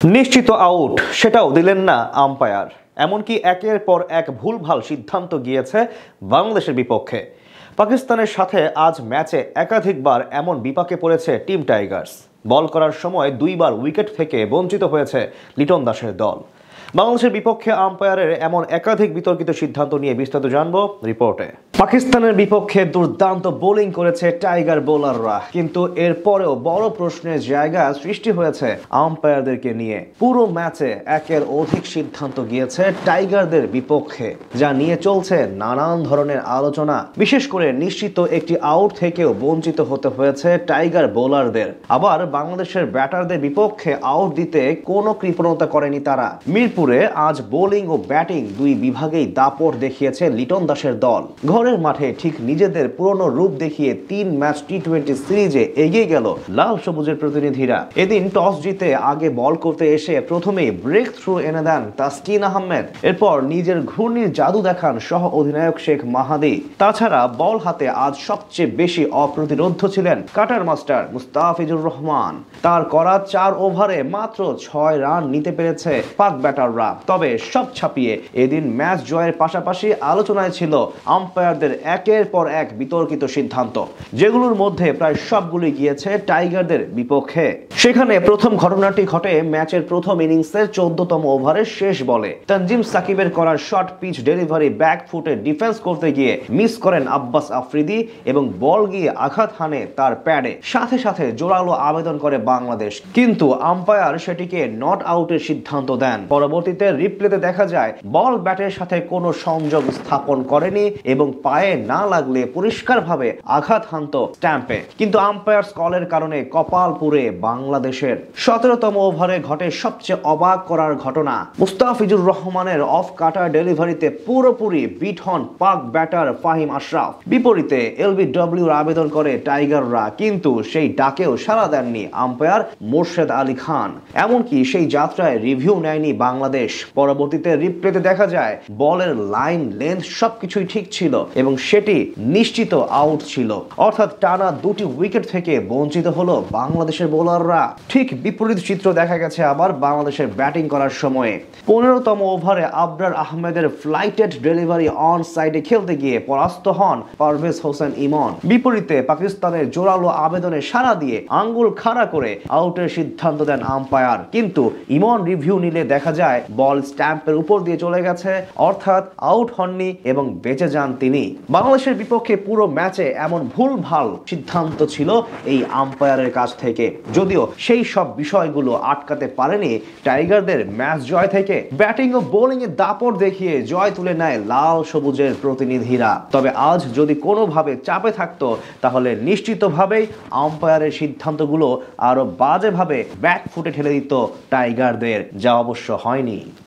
নিশ্চিত আউট সেটাও দিলেন না আম্পায়ার। এমনকি একের পর এক ভুলভাল সিদ্ধান্ত গিয়েছে বাংলাদেশের বিপক্ষে। পাকিস্তানের সাথে আজ ম্যাচে একাধিকবার এমন বিপাকে পড়েছে টিম টাইগার্স। বল করার সময় দুইবার উইকেট থেকে বঞ্চিত হয়েছে লিটন দাসের দল। বাংলাদেশের বিপক্ষে আম্পায়ারের এমন একাধিক বিতর্কিত সিদ্ধান্ত নিয়ে বিস্তারিত জানবো রিপোর্টে। পাকিস্তানের বিপক্ষে দুর্দান্ত বোলিং করেছে টাইগার বোলাররা, কিন্তু এরপরেও বড় প্রশ্নের জায়গা সৃষ্টি হয়েছে আম্পায়ারদেরকে নিয়ে। পুরো ম্যাচে একের অধিক সিদ্ধান্ত গিয়েছে টাইগারদের বিপক্ষে, যা নিয়ে চলছে নানান ধরনের আলোচনা। বিশেষ করে নিশ্চিত একটি আউট থেকেও বঞ্চিত হতে হয়েছে টাইগার বোলারদের। আবার বাংলাদেশের ব্যাটারদের বিপক্ষে আউট দিতে কোনো কৃপণতা করেনি তারা। মিরপুরে আজ বোলিং ও ব্যাটিং দুই বিভাগেই দাপট দেখিয়েছে লিটন দাসের দল। ঘরের মাঠে ঠিক নিজেদের পুরনো রূপ দেখিয়ে 3 ম্যাচ টি-20 সিরিজে এগিয়ে গেল লাল সবুজের প্রতিনিধিরা। এদিন টস জিতে আগে বল করতে এসে প্রথমেই ব্রেক থ্রু এনে দেন তাসকিন আহমেদ। এরপর নিজের ঘূর্ণির জাদু দেখান সহ অধিনায়ক শেখ মাহাদি। তাছাড়া বল হাতে আজ সবচেয়ে বেশি অপ্রতিরোধ্য ছিলেন কাটার মাস্টার মুস্তাফিজুর রহমান। তার করা 4 ওভারে মাত্র 6 রান নিতে পেরেছে পাক ব্যাটাররা। তবে সব ছাপিয়ে এদিন ম্যাচ জয়ের পাশাপাশি আলোচনায় ছিল আম্পায়ারদের একের পর এক বিতর্কিত সিদ্ধান্ত, যেগুলোর মধ্যে প্রায় সবগুলি গিয়েছে টাইগারদের বিপক্ষে। সেখানে প্রথম ঘটনাটি ঘটে ম্যাচের প্রথম ইনিংসের 14তম ওভারের শেষ বলে। তানজিম সাকিবের করা শর্ট পিচ ডেলিভারি ব্যাক ফুটে ডিফেন্স করতে গিয়ে মিস করেন আব্বাস আফ্রিদি এবং বল গিয়ে আঘাত হানে তার প্যাডে। সাথে সাথে জোরালো আবেদন করে বাংলাদেশ, কিন্তু আম্পায়ার সেটিকে নট আউটের সিদ্ধান্ত দেন। পরবর্তীতে রিপ্লেতে দেখা যায় বল ব্যাটের সাথে কোনো সংযোগ স্থাপন করেনি এবং পায়ে না লাগলে পরিষ্কারভাবে আঘাত হানত স্ট্যাম্পে। কিন্তু আম্পায়ার্স কলের কারণে কপাল পুড়ে বাংলাদেশের। 17তম ওভারে ঘটে সবচেয়ে অবাক করার ঘটনা। মুস্তাফিজুর রহমানের অফ কাটার ডেলিভারিতে পুরোপুরি বিট হন পাক ব্যাটার ফাহিম আশরাফ। বিপরীতে এলবিডব্লিউর আবেদন করে টাইগাররা, কিন্তু সেই ডাকেও সাড়া দেননি আম্পায়ার মোর্শেদ আলী খান। এমনকি সেই যাত্রায় রিভিউ নেয়নি বাংলাদেশ। পরবর্তীতে রিপ্লেতে দেখা যায় বলের লাইন লেন্থ সবকিছুই ঠিক ছিল এবং সেটি নিশ্চিত আউট ছিল। অর্থাৎ টানা 2টি উইকেট থেকে বঞ্চিত হলো বাংলাদেশের বোলাররা। ঠিক বিপরীত চিত্র দেখা গেছে আবার বাংলাদেশের ব্যাটিং করার সময়ে। 15তম ওভারে আবরার আহমেদের ফ্লাইটেড ডেলিভারি অন সাইডে খেলতে গিয়ে পরাস্ত হন পারভেজ হোসেন ইমন। বিপরীতে পাকিস্তানের জোরালো আবেদনে সাড়া দিয়ে আঙ্গুল খাড়া করে আউটের সিদ্ধান্ত দেন আম্পায়ার, কিন্তু ইমন রিভিউ নিলে দেখা যায় বল স্ট্যাম্পের উপর দিয়ে চলে গেছে, অর্থাৎ আউট হননি এবং বেঁচে যান তিনি। বাংলাদেশের বিপক্ষে পুরো ম্যাচে এমন ভুলভাল সিদ্ধান্ত ছিল এই আম্পায়ারের কাছ থেকে, যদিও সেই সব বিষয়গুলো আটকাতে পারেনি টাইগারদের ম্যাচ জয় থেকে। ব্যাটিং ও বোলিং এ দাপট দেখিয়ে জয় তুলে নেয় লাল সবুজের প্রতিনিধিরা। তবে আজ যদি কোনোভাবে চাপে থাকতো তাহলে নিশ্চিতভাবেই আম্পায়ারের সিদ্ধান্তগুলো আরো বাজেভাবে ব্যাক ফুটে ঠেলে দিত টাইগারদের, যা অবশ্য হয়নি।